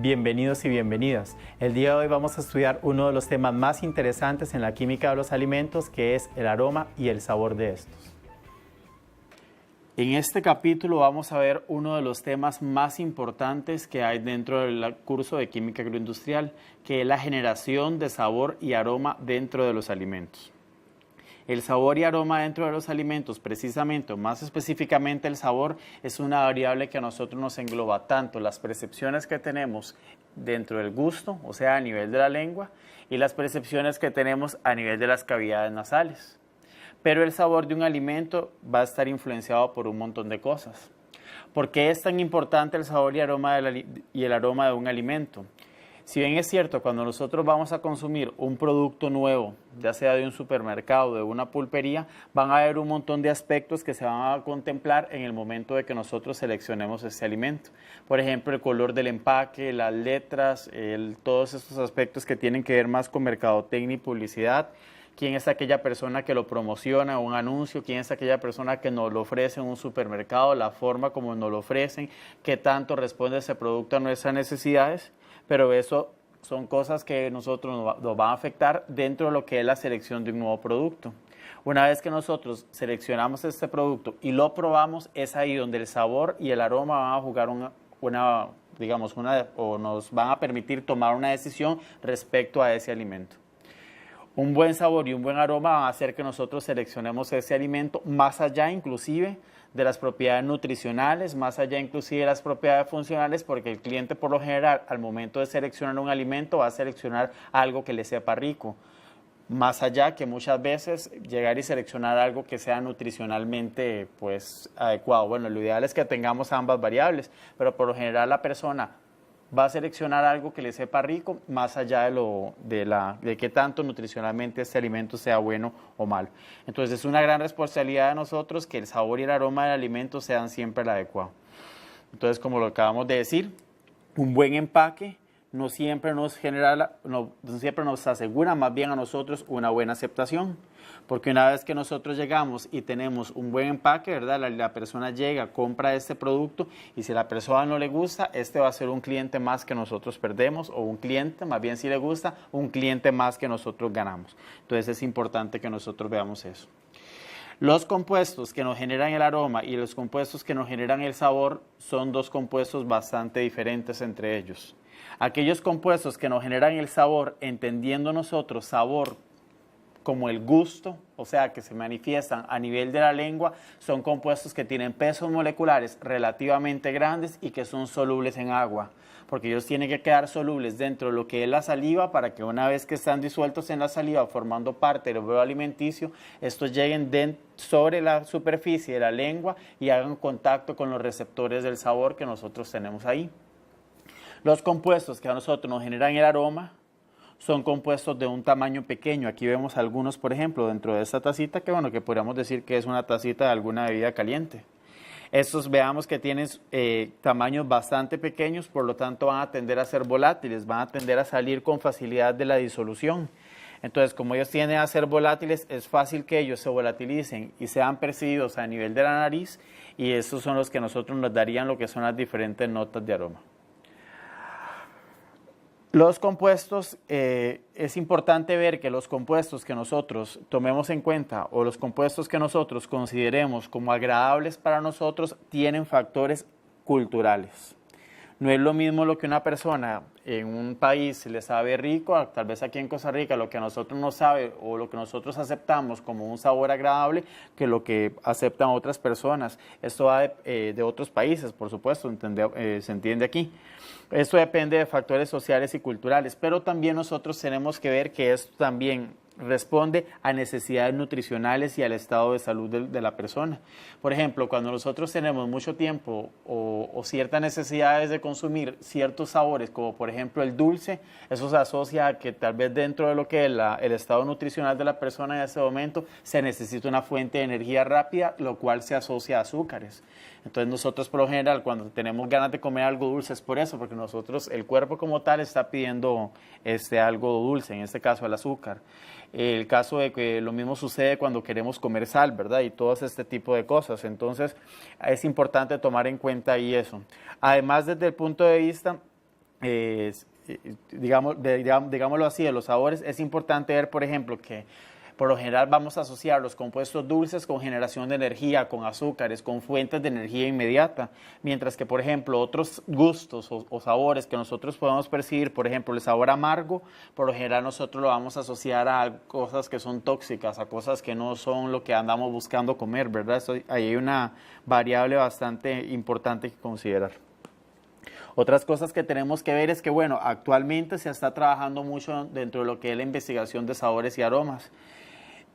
Bienvenidos y bienvenidas. El día de hoy vamos a estudiar uno de los temas más interesantes en la química de los alimentos, que es el aroma y el sabor de estos. En este capítulo vamos a ver uno de los temas más importantes que hay dentro del curso de química agroindustrial, que es la generación de sabor y aroma dentro de los alimentos. El sabor y aroma dentro de los alimentos, precisamente, o más específicamente el sabor, es una variable que a nosotros nos engloba tanto las percepciones que tenemos dentro del gusto, o sea, a nivel de la lengua, y las percepciones que tenemos a nivel de las cavidades nasales. Pero el sabor de un alimento va a estar influenciado por un montón de cosas. ¿Por qué es tan importante el sabor y el aroma de un alimento? Si bien es cierto, cuando nosotros vamos a consumir un producto nuevo, ya sea de un supermercado, de una pulpería, van a haber un montón de aspectos que se van a contemplar en el momento de que nosotros seleccionemos este alimento. Por ejemplo, el color del empaque, las letras, todos estos aspectos que tienen que ver más con mercadotecnia y publicidad. ¿Quién es aquella persona que lo promociona, un anuncio? ¿Quién es aquella persona que nos lo ofrece en un supermercado? La forma como nos lo ofrecen, qué tanto responde ese producto a nuestras necesidades. Pero eso son cosas que nosotros nos van a afectar dentro de lo que es la selección de un nuevo producto. Una vez que nosotros seleccionamos este producto y lo probamos, es ahí donde el sabor y el aroma van a jugar o nos van a permitir tomar una decisión respecto a ese alimento. Un buen sabor y un buen aroma van a hacer que nosotros seleccionemos ese alimento más allá inclusive de las propiedades nutricionales, más allá inclusive de las propiedades funcionales, porque el cliente por lo general al momento de seleccionar un alimento va a seleccionar algo que le sepa rico, más allá que muchas veces llegar y seleccionar algo que sea nutricionalmente adecuado. Bueno, lo ideal es que tengamos ambas variables, pero por lo general la persona va a seleccionar algo que le sepa rico, más allá de qué tanto nutricionalmente este alimento sea bueno o malo. Entonces es una gran responsabilidad de nosotros que el sabor y el aroma del alimento sean siempre el adecuado. Entonces, como lo acabamos de decir, un buen empaque no siempre nos asegura más bien a nosotros una buena aceptación. Porque una vez que nosotros llegamos y tenemos un buen empaque, ¿verdad? La persona llega, compra este producto y si a la persona no le gusta, este va a ser un cliente más que nosotros perdemos o un cliente, más bien si le gusta, un cliente más que nosotros ganamos. Entonces es importante que nosotros veamos eso. Los compuestos que nos generan el aroma y los compuestos que nos generan el sabor son dos compuestos bastante diferentes entre ellos. Aquellos compuestos que nos generan el sabor, entendiendo nosotros sabor como el gusto, o sea, que se manifiestan a nivel de la lengua, son compuestos que tienen pesos moleculares relativamente grandes y que son solubles en agua, porque ellos tienen que quedar solubles dentro de lo que es la saliva para que una vez que están disueltos en la saliva, formando parte del bolo alimenticio, estos lleguen sobre la superficie de la lengua y hagan contacto con los receptores del sabor que nosotros tenemos ahí. Los compuestos que a nosotros nos generan el aroma son compuestos de un tamaño pequeño. Aquí vemos algunos, por ejemplo, dentro de esta tacita, que podríamos decir que es una tacita de alguna bebida caliente. Estos veamos que tienen tamaños bastante pequeños, por lo tanto van a tender a ser volátiles, van a tender a salir con facilidad de la disolución. Entonces, como ellos tienden a ser volátiles, es fácil que ellos se volatilicen y sean percibidos a nivel de la nariz, y estos son los que a nosotros nos darían lo que son las diferentes notas de aroma. Los compuestos, es importante ver que los compuestos que nosotros tomemos en cuenta o los compuestos que nosotros consideremos como agradables para nosotros tienen factores culturales. No es lo mismo lo que una persona en un país le sabe rico, tal vez aquí en Costa Rica lo que a nosotros nos sabe o lo que nosotros aceptamos como un sabor agradable que lo que aceptan otras personas. Esto va de otros países, por supuesto, se entiende aquí. Esto depende de factores sociales y culturales, pero también nosotros tenemos que ver que esto también responde a necesidades nutricionales y al estado de salud de la persona. Por ejemplo, cuando nosotros tenemos mucho tiempo o ciertas necesidades de consumir ciertos sabores, como por ejemplo el dulce, eso se asocia a que tal vez dentro de lo que es el estado nutricional de la persona en ese momento se necesita una fuente de energía rápida, lo cual se asocia a azúcares. Entonces nosotros por lo general cuando tenemos ganas de comer algo dulce es por eso, porque nosotros, el cuerpo como tal está pidiendo algo dulce, en este caso el azúcar. El caso de que lo mismo sucede cuando queremos comer sal, ¿verdad? Y todo este tipo de cosas. Entonces es importante tomar en cuenta ahí eso. Además, desde el punto de vista digámoslo así, de los sabores, es importante ver, por ejemplo, que por lo general vamos a asociar los compuestos dulces con generación de energía, con azúcares, con fuentes de energía inmediata, mientras que, por ejemplo, otros gustos o sabores que nosotros podemos percibir, por ejemplo, el sabor amargo, por lo general nosotros lo vamos a asociar a cosas que son tóxicas, a cosas que no son lo que andamos buscando comer, ¿verdad? Ahí hay una variable bastante importante que considerar. Otras cosas que tenemos que ver es que, bueno, actualmente se está trabajando mucho dentro de lo que es la investigación de sabores y aromas.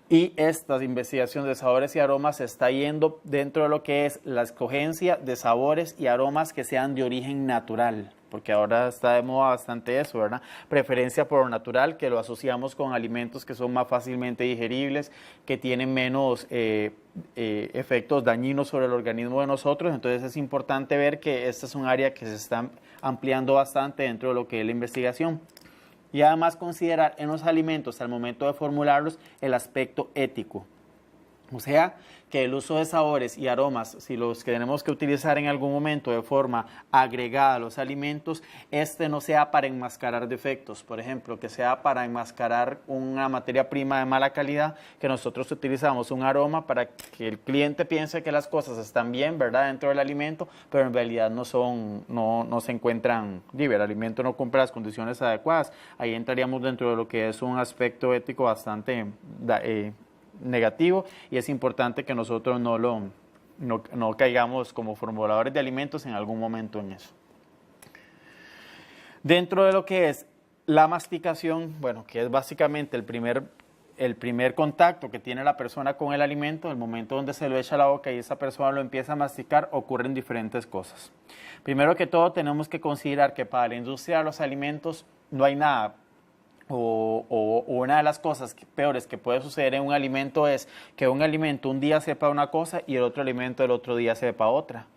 Y esta investigación de sabores y aromas se está yendo dentro de lo que es la escogencia de sabores y aromas que sean de origen natural, porque ahora está de moda bastante eso, ¿verdad? Preferencia por lo natural, que lo asociamos con alimentos que son más fácilmente digeribles, que tienen menos efectos dañinos sobre el organismo de nosotros. Entonces es importante ver que esta es un área que se está ampliando bastante dentro de lo que es la investigación. Y además considerar en los alimentos al momento de formularlos el aspecto ético. O sea, que el uso de sabores y aromas, si los tenemos que utilizar en algún momento de forma agregada a los alimentos, no sea para enmascarar defectos. Por ejemplo, que sea para enmascarar una materia prima de mala calidad, que nosotros utilizamos un aroma para que el cliente piense que las cosas están bien, ¿verdad?, dentro del alimento, pero en realidad no se encuentran, el alimento no cumple las condiciones adecuadas. Ahí entraríamos dentro de lo que es un aspecto ético bastante negativo, y es importante que nosotros no caigamos como formuladores de alimentos en algún momento en eso. Dentro de lo que es la masticación, bueno, que es básicamente el primer contacto que tiene la persona con el alimento, el momento donde se lo echa a la boca y esa persona lo empieza a masticar, ocurren diferentes cosas. Primero que todo, tenemos que considerar que para la industria de los alimentos no hay nada, o una de las cosas peores que puede suceder en un alimento es que un alimento un día sepa una cosa y el otro alimento el otro día sepa otra.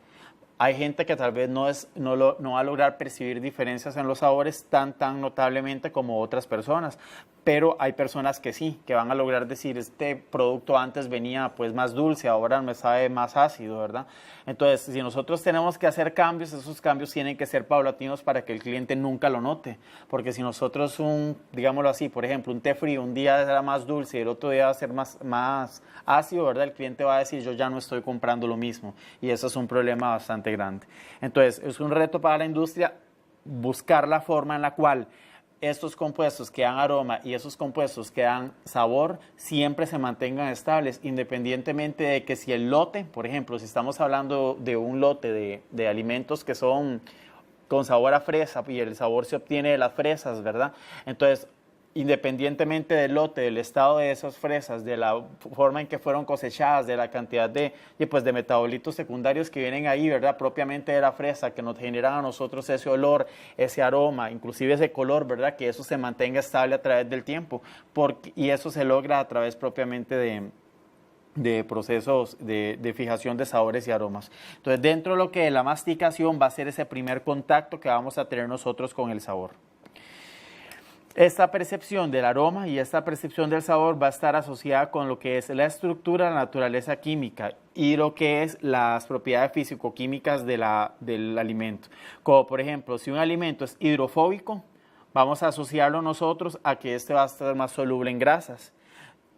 Hay gente que tal vez no va a lograr percibir diferencias en los sabores tan notablemente como otras personas, pero hay personas que sí, que van a lograr decir, este producto antes venía pues más dulce, ahora me sabe más ácido, ¿verdad? Entonces, si nosotros tenemos que hacer cambios, esos cambios tienen que ser paulatinos para que el cliente nunca lo note, porque si nosotros digámoslo así, por ejemplo, un té frío un día será más dulce y el otro día va a ser más ácido, ¿verdad? El cliente va a decir, yo ya no estoy comprando lo mismo, y eso es un problema bastante grande. Entonces, es un reto para la industria buscar la forma en la cual estos compuestos que dan aroma y esos compuestos que dan sabor siempre se mantengan estables, independientemente de que si el lote, por ejemplo, si estamos hablando de un lote de alimentos que son con sabor a fresa y el sabor se obtiene de las fresas, ¿verdad? Entonces, independientemente del lote, del estado de esas fresas, de la forma en que fueron cosechadas, de la cantidad de metabolitos secundarios que vienen ahí, ¿verdad?, propiamente de la fresa, que nos generan a nosotros ese olor, ese aroma, inclusive ese color, ¿verdad?, que eso se mantenga estable a través del tiempo, y eso se logra a través propiamente de procesos de fijación de sabores y aromas. Entonces, dentro de lo que es la masticación va a ser ese primer contacto que vamos a tener nosotros con el sabor. Esta percepción del aroma y esta percepción del sabor va a estar asociada con lo que es la estructura, la naturaleza química y lo que es las propiedades físico-químicas del alimento. Como por ejemplo, si un alimento es hidrofóbico, vamos a asociarlo nosotros a que este va a estar más soluble en grasas.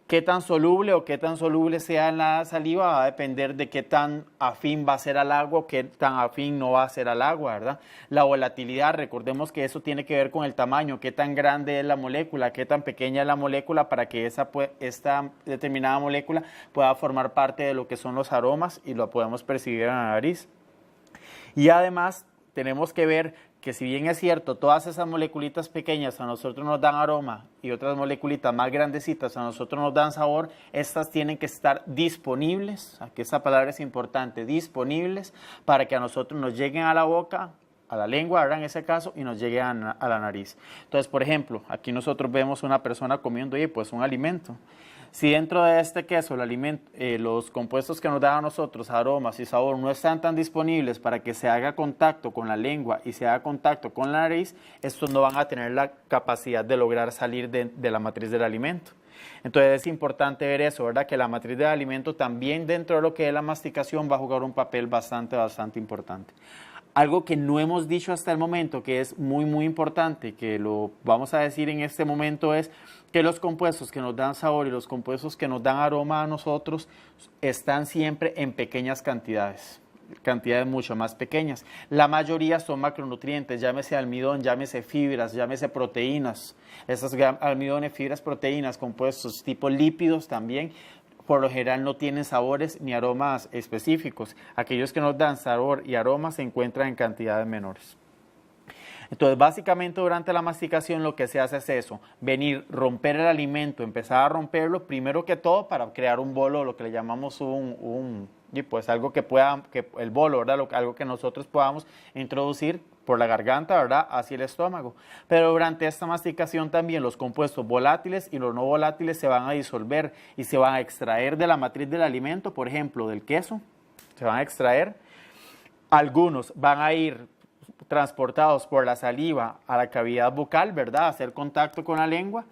Qué tan soluble o qué tan soluble sea en la saliva va a depender de qué tan afín va a ser al agua o qué tan afín no va a ser al agua, ¿verdad? La volatilidad, recordemos que eso tiene que ver con el tamaño, qué tan grande es la molécula, qué tan pequeña es la molécula para que esta determinada molécula pueda formar parte de lo que son los aromas y lo podemos percibir en la nariz. Y además tenemos que ver que si bien es cierto, todas esas moleculitas pequeñas a nosotros nos dan aroma y otras moleculitas más grandecitas a nosotros nos dan sabor, estas tienen que estar disponibles, aquí esta palabra es importante, disponibles, para que a nosotros nos lleguen a la boca, a la lengua, ¿verdad?, en ese caso, y nos lleguen a la nariz. Entonces, por ejemplo, aquí nosotros vemos una persona comiendo, pues un alimento. Si dentro de este queso los compuestos que nos dan a nosotros aromas y sabor no están tan disponibles para que se haga contacto con la lengua y se haga contacto con la nariz, estos no van a tener la capacidad de lograr salir de la matriz del alimento. Entonces es importante ver eso, ¿verdad?, que la matriz del alimento también dentro de lo que es la masticación va a jugar un papel bastante importante. Algo que no hemos dicho hasta el momento, que es muy, muy importante, que lo vamos a decir en este momento, es que los compuestos que nos dan sabor y los compuestos que nos dan aroma a nosotros están siempre en pequeñas cantidades mucho más pequeñas. La mayoría son macronutrientes, llámese almidón, llámese fibras, llámese proteínas. Esas almidones, fibras, proteínas, compuestos tipo lípidos también, por lo general no tienen sabores ni aromas específicos. Aquellos que nos dan sabor y aroma se encuentran en cantidades menores. Entonces, básicamente durante la masticación lo que se hace es eso, venir, romper el alimento, empezar a romperlo primero que todo para crear un bolo, lo que le llamamos y pues algo que pueda, el bolo, ¿verdad? Algo que nosotros podamos introducir por la garganta, ¿verdad? Hacia el estómago. Pero durante esta masticación también los compuestos volátiles y los no volátiles se van a disolver y se van a extraer de la matriz del alimento, por ejemplo, del queso, se van a extraer. Algunos van a ir transportados por la saliva a la cavidad bucal, ¿verdad? A hacer contacto con la lengua.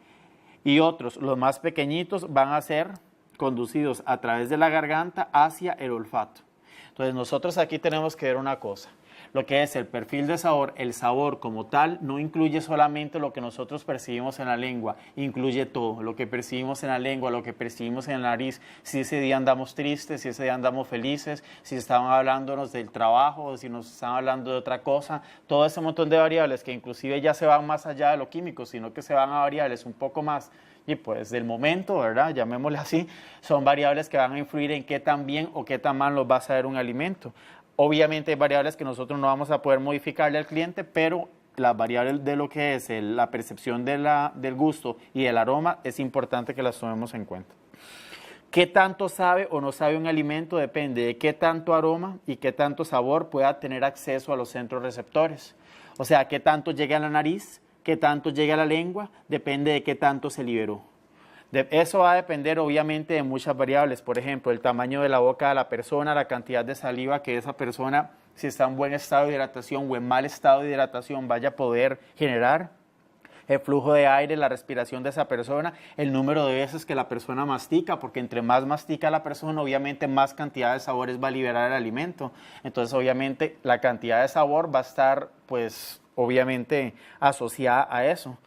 Y otros, los más pequeñitos, van a ser conducidos a través de la garganta hacia el olfato. Entonces nosotros aquí tenemos que ver una cosa. Lo que es el perfil de sabor, el sabor como tal no incluye solamente lo que nosotros percibimos en la lengua, incluye todo, lo que percibimos en la lengua, lo que percibimos en la nariz, si ese día andamos tristes, si ese día andamos felices, si estaban hablándonos del trabajo, si nos estaban hablando de otra cosa, todo ese montón de variables que inclusive ya se van más allá de lo químico, sino que se van a variables un poco más y pues del momento, ¿verdad? Llamémosle así, son variables que van a influir en qué tan bien o qué tan mal nos va a saber un alimento. Obviamente hay variables que nosotros no vamos a poder modificarle al cliente, pero las variables de lo que es la percepción del gusto y el aroma es importante que las tomemos en cuenta. ¿Qué tanto sabe o no sabe un alimento? Depende de qué tanto aroma y qué tanto sabor pueda tener acceso a los centros receptores. O sea, qué tanto llega a la nariz, qué tanto llega a la lengua, depende de qué tanto se liberó. Eso va a depender obviamente de muchas variables, por ejemplo, el tamaño de la boca de la persona, la cantidad de saliva que esa persona, si está en buen estado de hidratación o en mal estado de hidratación, vaya a poder generar, el flujo de aire, la respiración de esa persona, el número de veces que la persona mastica, porque entre más mastica la persona, obviamente más cantidad de sabores va a liberar el alimento. Entonces, obviamente, la cantidad de sabor va a estar, pues, obviamente asociada a eso.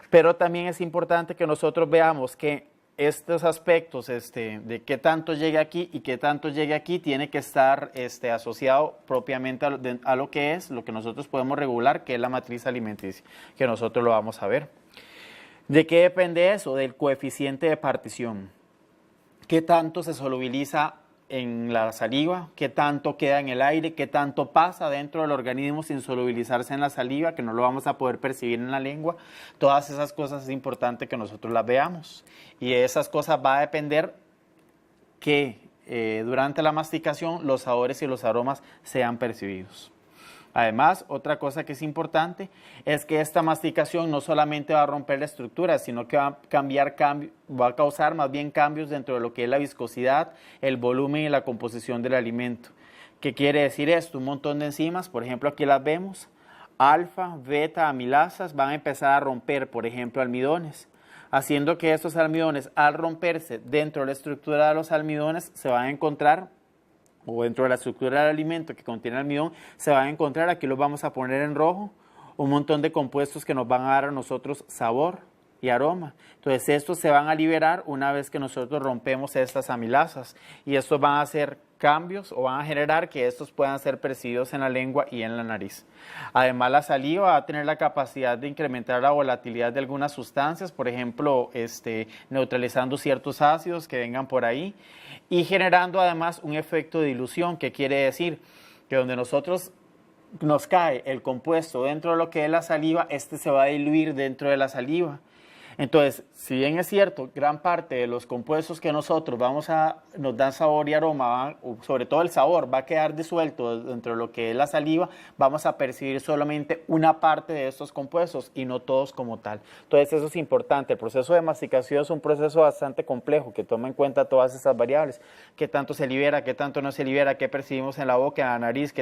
Pero también es importante que nosotros veamos que estos aspectos de qué tanto llegue aquí y qué tanto llegue aquí tiene que estar asociado propiamente a lo que es, lo que nosotros podemos regular, que es la matriz alimenticia, que nosotros lo vamos a ver. ¿De qué depende eso? Del coeficiente de partición. ¿Qué tanto se solubiliza en la saliva? ¿Qué tanto queda en el aire? ¿Qué tanto pasa dentro del organismo sin solubilizarse en la saliva, que no lo vamos a poder percibir en la lengua? Todas esas cosas es importante que nosotros las veamos. Y esas cosas va a depender que durante la masticación los sabores y los aromas sean percibidos. Además, otra cosa que es importante es que esta masticación no solamente va a romper la estructura, sino que va a causar más bien cambios dentro de lo que es la viscosidad, el volumen y la composición del alimento. ¿Qué quiere decir esto? Un montón de enzimas, por ejemplo, aquí las vemos, alfa, beta, amilasas, van a empezar a romper, por ejemplo, almidones, haciendo que estos almidones, al romperse dentro de la estructura de los almidones, se van a encontrar o dentro de la estructura del alimento que contiene almidón, se van a encontrar, aquí los vamos a poner en rojo, un montón de compuestos que nos van a dar a nosotros sabor y aroma. Entonces estos se van a liberar una vez que nosotros rompemos estas amilasas y estos van a hacer cambios o van a generar que estos puedan ser percibidos en la lengua y en la nariz. Además, la saliva va a tener la capacidad de incrementar la volatilidad de algunas sustancias, por ejemplo, neutralizando ciertos ácidos que vengan por ahí y generando además un efecto de dilución, que quiere decir que donde nosotros nos cae el compuesto dentro de lo que es la saliva, se va a diluir dentro de la saliva. Entonces, si bien es cierto, gran parte de los compuestos que nosotros nos dan sabor y aroma, sobre todo el sabor, va a quedar disuelto dentro de lo que es la saliva, vamos a percibir solamente una parte de estos compuestos y no todos como tal. Entonces, eso es importante. El proceso de masticación es un proceso bastante complejo que toma en cuenta todas estas variables. Qué tanto se libera, qué tanto no se libera, qué percibimos en la boca, en la nariz,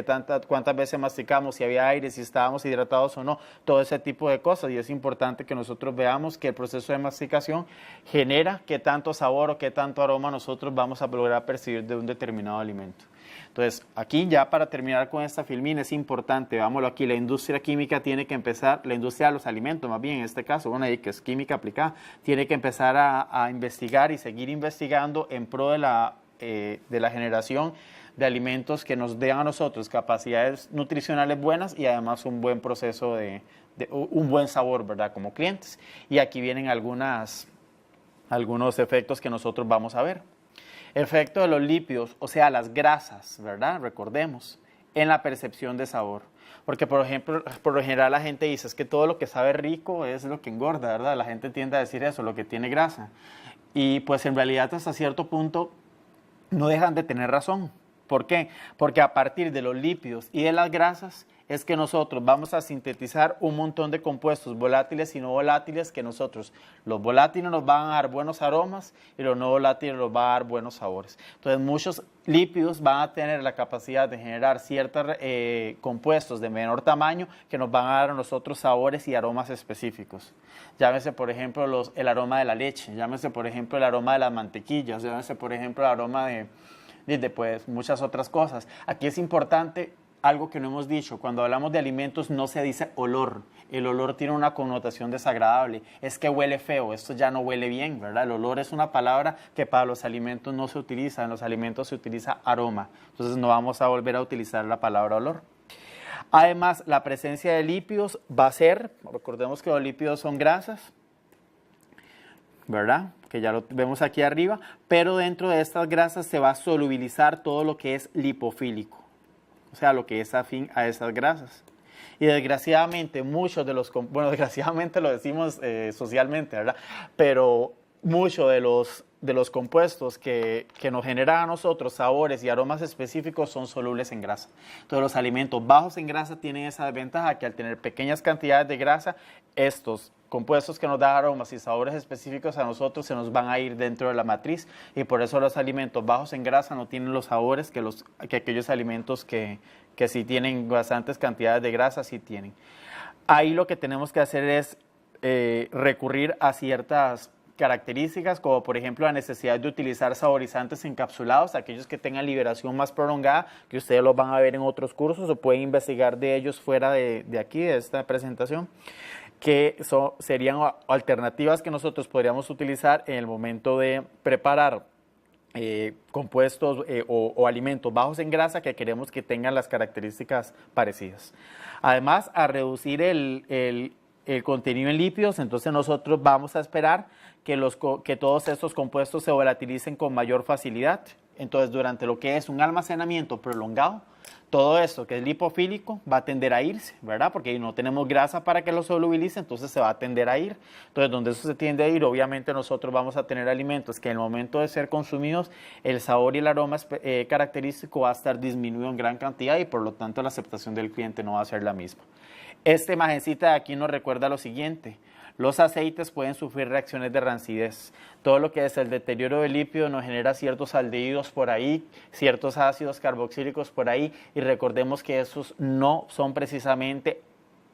cuántas veces masticamos, si había aire, si estábamos hidratados o no, todo ese tipo de cosas. Y es importante que nosotros veamos que el proceso de masticación genera qué tanto sabor o qué tanto aroma nosotros vamos a lograr percibir de un determinado alimento. Entonces, aquí ya para terminar con esta filmina es importante, veámoslo aquí, la industria química tiene que empezar, la industria de los alimentos más bien en este caso, bueno, ahí que es química aplicada, tiene que empezar a investigar y seguir investigando en pro de la generación de alimentos que nos den a nosotros capacidades nutricionales buenas y además un buen proceso un buen sabor, ¿verdad? Como clientes. Y aquí vienen algunos efectos que nosotros vamos a ver. El efecto de los lípidos, o sea, las grasas, ¿verdad? Recordemos, en la percepción de sabor. Porque, por ejemplo, por lo general la gente dice, es que todo lo que sabe rico es lo que engorda, ¿verdad? La gente tiende a decir eso, lo que tiene grasa. Y pues en realidad hasta cierto punto no dejan de tener razón. ¿Por qué? Porque a partir de los lípidos y de las grasas es que nosotros vamos a sintetizar un montón de compuestos volátiles y no volátiles que los volátiles nos van a dar buenos aromas y los no volátiles nos van a dar buenos sabores. Entonces muchos lípidos van a tener la capacidad de generar ciertos compuestos de menor tamaño que nos van a dar a nosotros sabores y aromas específicos. Llámese por ejemplo el aroma de la leche, llámese por ejemplo el aroma de las mantequillas, llámese por ejemplo el aroma de pues, muchas otras cosas. Aquí es importante algo que no hemos dicho, cuando hablamos de alimentos no se dice olor, el olor tiene una connotación desagradable, es que huele feo, esto ya no huele bien, ¿verdad? El olor es una palabra que para los alimentos no se utiliza, en los alimentos se utiliza aroma, entonces no vamos a volver a utilizar la palabra olor. Además, la presencia de lípidos va a ser, recordemos que los lípidos son grasas, ¿verdad? Que ya lo vemos aquí arriba, pero dentro de estas grasas se va a solubilizar todo lo que es lipofílico, o sea, lo que es afín a esas grasas. Y desgraciadamente muchos de los, bueno, desgraciadamente lo decimos socialmente, ¿verdad? Pero muchos de los compuestos que nos generan a nosotros sabores y aromas específicos son solubles en grasa. Entonces los alimentos bajos en grasa tienen esa desventaja que al tener pequeñas cantidades de grasa, estos compuestos que nos dan aromas y sabores específicos a nosotros se nos van a ir dentro de la matriz y por eso los alimentos bajos en grasa no tienen los sabores que aquellos alimentos que sí tienen bastantes cantidades de grasa sí tienen. Ahí lo que tenemos que hacer es recurrir a ciertas características, como por ejemplo la necesidad de utilizar saborizantes encapsulados, aquellos que tengan liberación más prolongada, que ustedes los van a ver en otros cursos o pueden investigar de ellos fuera de aquí, de esta presentación, que serían alternativas que nosotros podríamos utilizar en el momento de preparar compuestos o alimentos bajos en grasa que queremos que tengan las características parecidas. Además, a reducir el contenido en lípidos, entonces nosotros vamos a esperar que todos estos compuestos se volatilicen con mayor facilidad. Entonces, durante lo que es un almacenamiento prolongado, todo esto que es lipofílico va a tender a irse, ¿verdad? Porque no tenemos grasa para que lo solubilice, entonces se va a tender a ir. Entonces, donde eso se tiende a ir, obviamente nosotros vamos a tener alimentos que en el momento de ser consumidos, el sabor y el aroma característico va a estar disminuido en gran cantidad y por lo tanto la aceptación del cliente no va a ser la misma. Esta imagencita de aquí nos recuerda lo siguiente. Los aceites pueden sufrir reacciones de rancidez. Todo lo que es el deterioro del lípido nos genera ciertos aldehídos por ahí, ciertos ácidos carboxílicos por ahí, y recordemos que esos no son precisamente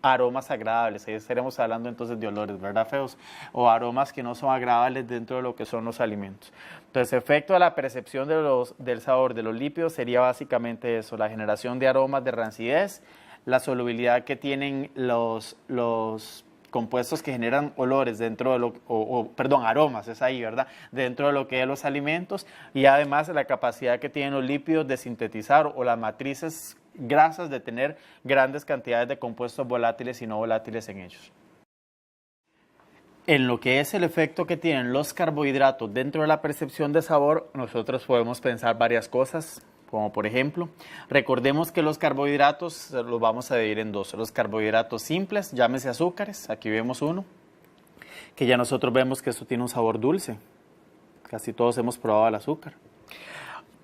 aromas agradables. Ahí estaremos hablando entonces de olores, ¿verdad, feos? O aromas que no son agradables dentro de lo que son los alimentos. Entonces, efecto de la percepción del sabor de los lípidos sería básicamente eso, la generación de aromas de rancidez, la solubilidad que tienen los compuestos que generan olores dentro de aromas, es ahí, ¿verdad? Dentro de lo que es los alimentos y además la capacidad que tienen los lípidos de sintetizar o las matrices grasas de tener grandes cantidades de compuestos volátiles y no volátiles en ellos. En lo que es el efecto que tienen los carbohidratos dentro de la percepción de sabor, nosotros podemos pensar varias cosas. Como por ejemplo, recordemos que los carbohidratos los vamos a dividir en dos. Los carbohidratos simples, llámese azúcares, aquí vemos uno, que ya nosotros vemos que esto tiene un sabor dulce. Casi todos hemos probado el azúcar.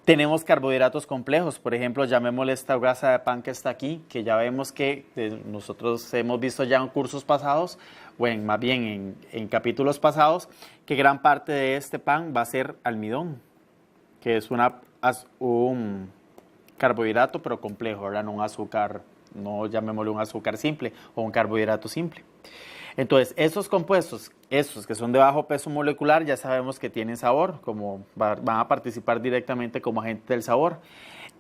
Tenemos carbohidratos complejos, por ejemplo, llamémosle esta grasa de pan que está aquí, que ya vemos que nosotros hemos visto ya en cursos pasados, o más bien en capítulos pasados, que gran parte de este pan va a ser almidón, que es un carbohidrato pero complejo, ¿verdad? No un azúcar, no llamémosle un azúcar simple o un carbohidrato simple. Entonces, esos compuestos, esos que son de bajo peso molecular, ya sabemos que tienen sabor, como van a participar directamente como agente del sabor.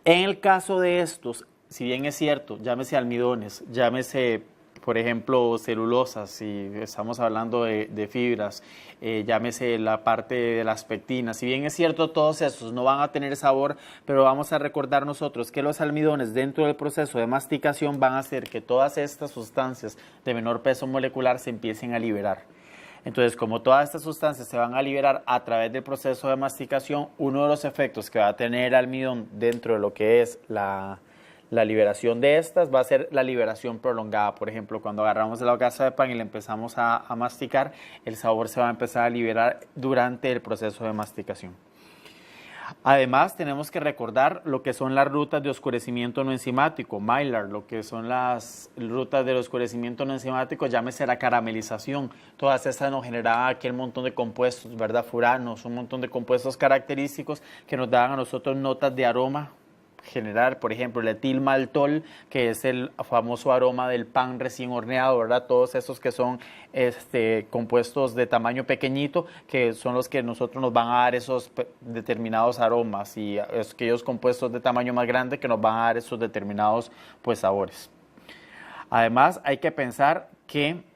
En el caso de estos, si bien es cierto, llámese almidones, llámese, por ejemplo, celulosas, si estamos hablando de fibras, llámese la parte de las pectinas, si bien es cierto, todos esos no van a tener sabor, pero vamos a recordar nosotros que los almidones dentro del proceso de masticación van a hacer que todas estas sustancias de menor peso molecular se empiecen a liberar. Entonces, como todas estas sustancias se van a liberar a través del proceso de masticación, uno de los efectos que va a tener el almidón dentro de lo que es la liberación de estas va a ser la liberación prolongada. Por ejemplo, cuando agarramos la hogaza de pan y le empezamos a masticar, el sabor se va a empezar a liberar durante el proceso de masticación. Además, tenemos que recordar lo que son las rutas de oscurecimiento no enzimático, Maillard, lo que son las rutas de oscurecimiento no enzimático, llámese la caramelización. Todas estas nos generaban aquel montón de compuestos, ¿verdad? Furanos, un montón de compuestos característicos que nos daban a nosotros notas de aroma general, por ejemplo, el etilmaltol, que es el famoso aroma del pan recién horneado, ¿verdad? Todos esos que son compuestos de tamaño pequeñito, que son los que nosotros nos van a dar esos determinados aromas, y aquellos compuestos de tamaño más grande que nos van a dar esos determinados sabores. Además, hay que pensar que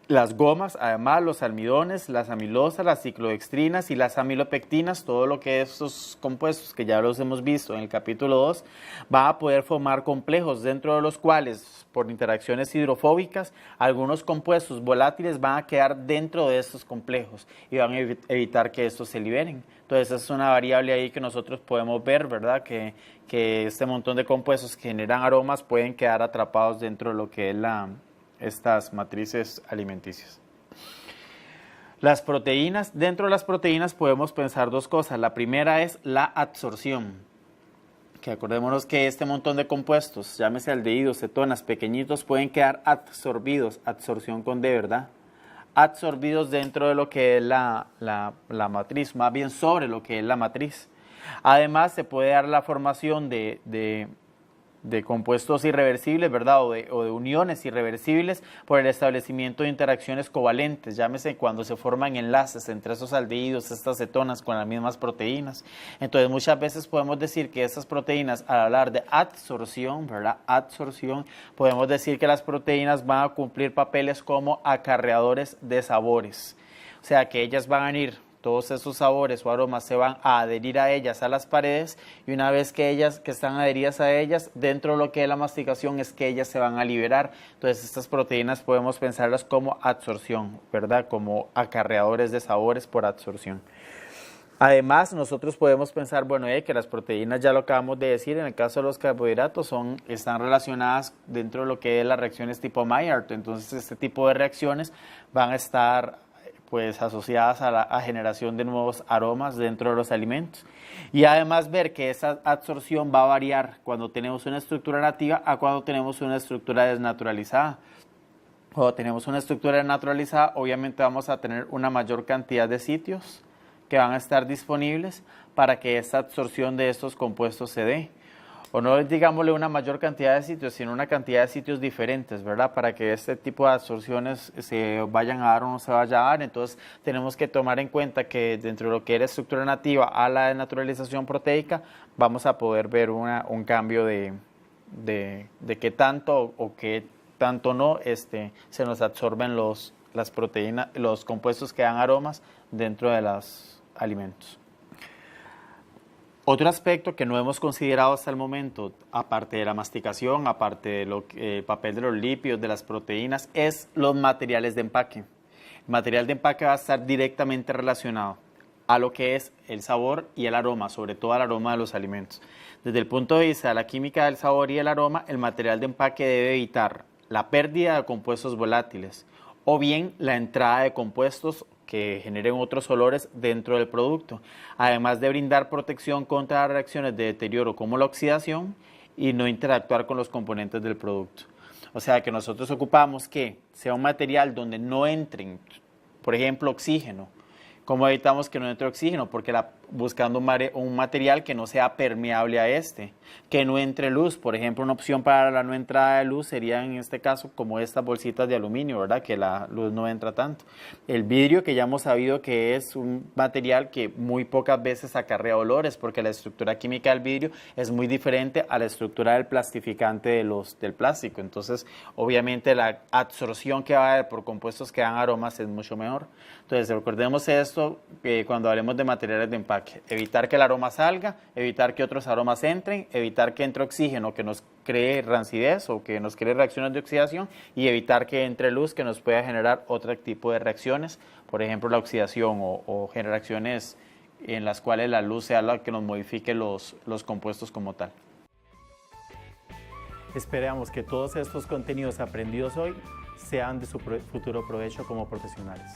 las gomas, además los almidones, las amilosas, las ciclodextrinas y las amilopectinas, todo lo que estos compuestos que ya los hemos visto en el capítulo 2, van a poder formar complejos dentro de los cuales, por interacciones hidrofóbicas, algunos compuestos volátiles van a quedar dentro de estos complejos y van a evitar que estos se liberen. Entonces, esa es una variable ahí que nosotros podemos ver, ¿verdad? Que este montón de compuestos que generan aromas pueden quedar atrapados dentro de lo que es estas matrices alimenticias. Las proteínas, dentro de las proteínas podemos pensar dos cosas. La primera es la absorción, que acordémonos que este montón de compuestos, llámese aldehídos, cetonas, pequeñitos, pueden quedar absorbidos, absorción con D, ¿verdad? Absorbidos dentro de lo que es la matriz, más bien sobre lo que es la matriz. Además, se puede dar la formación de compuestos irreversibles, ¿verdad? O de uniones irreversibles por el establecimiento de interacciones covalentes, llámese cuando se forman enlaces entre esos aldehídos, estas cetonas con las mismas proteínas. Entonces, muchas veces podemos decir que estas proteínas, al hablar de absorción, ¿verdad? Absorción, podemos decir que las proteínas van a cumplir papeles como acarreadores de sabores. O sea, que ellas van a ir, todos esos sabores o aromas se van a adherir a ellas, a las paredes, y una vez que están adheridas a ellas, dentro de lo que es la masticación es que ellas se van a liberar. Entonces, estas proteínas podemos pensarlas como absorción, ¿verdad? Como acarreadores de sabores por absorción. Además, nosotros podemos pensar, bueno, que las proteínas, ya lo acabamos de decir, en el caso de los carbohidratos, están relacionadas dentro de lo que es las reacciones tipo Maillard. Entonces, este tipo de reacciones van a estar asociadas a la generación de nuevos aromas dentro de los alimentos. Y además ver que esa absorción va a variar cuando tenemos una estructura nativa a cuando tenemos una estructura desnaturalizada. Cuando tenemos una estructura desnaturalizada, obviamente vamos a tener una mayor cantidad de sitios que van a estar disponibles para que esta absorción de estos compuestos se dé. O no digámosle una mayor cantidad de sitios, sino una cantidad de sitios diferentes, ¿verdad? Para que este tipo de absorciones se vayan a dar o no se vaya a dar. Entonces, tenemos que tomar en cuenta que dentro de lo que es la estructura nativa a la desnaturalización proteica, vamos a poder ver un cambio de qué tanto o qué tanto no se nos absorben las proteínas, los compuestos que dan aromas dentro de los alimentos. Otro aspecto que no hemos considerado hasta el momento, aparte de la masticación, aparte del papel de los lípidos, de las proteínas, es los materiales de empaque. El material de empaque va a estar directamente relacionado a lo que es el sabor y el aroma, sobre todo el aroma de los alimentos. Desde el punto de vista de la química del sabor y el aroma, el material de empaque debe evitar la pérdida de compuestos volátiles o bien la entrada de compuestos que generen otros olores dentro del producto, además de brindar protección contra reacciones de deterioro como la oxidación y no interactuar con los componentes del producto. O sea que nosotros ocupamos que sea un material donde no entren, por ejemplo, oxígeno, ¿Cómo evitamos que no entre oxígeno? Porque buscando un material que no sea permeable a que no entre luz. Por ejemplo, una opción para la no entrada de luz sería en este caso como estas bolsitas de aluminio, ¿verdad? Que la luz no entra tanto. El vidrio, que ya hemos sabido que es un material que muy pocas veces acarrea olores, porque la estructura química del vidrio es muy diferente a la estructura del plastificante del plástico. Entonces, obviamente la absorción que va a haber por compuestos que dan aromas es mucho mejor. Entonces, recordemos esto cuando hablemos de materiales de empaque. Evitar que el aroma salga, evitar que otros aromas entren, evitar que entre oxígeno que nos cree rancidez o que nos cree reacciones de oxidación, y evitar que entre luz que nos pueda generar otro tipo de reacciones, por ejemplo la oxidación o reacciones en las cuales la luz sea la que nos modifique los compuestos como tal. Esperamos que todos estos contenidos aprendidos hoy sean de su futuro provecho como profesionales.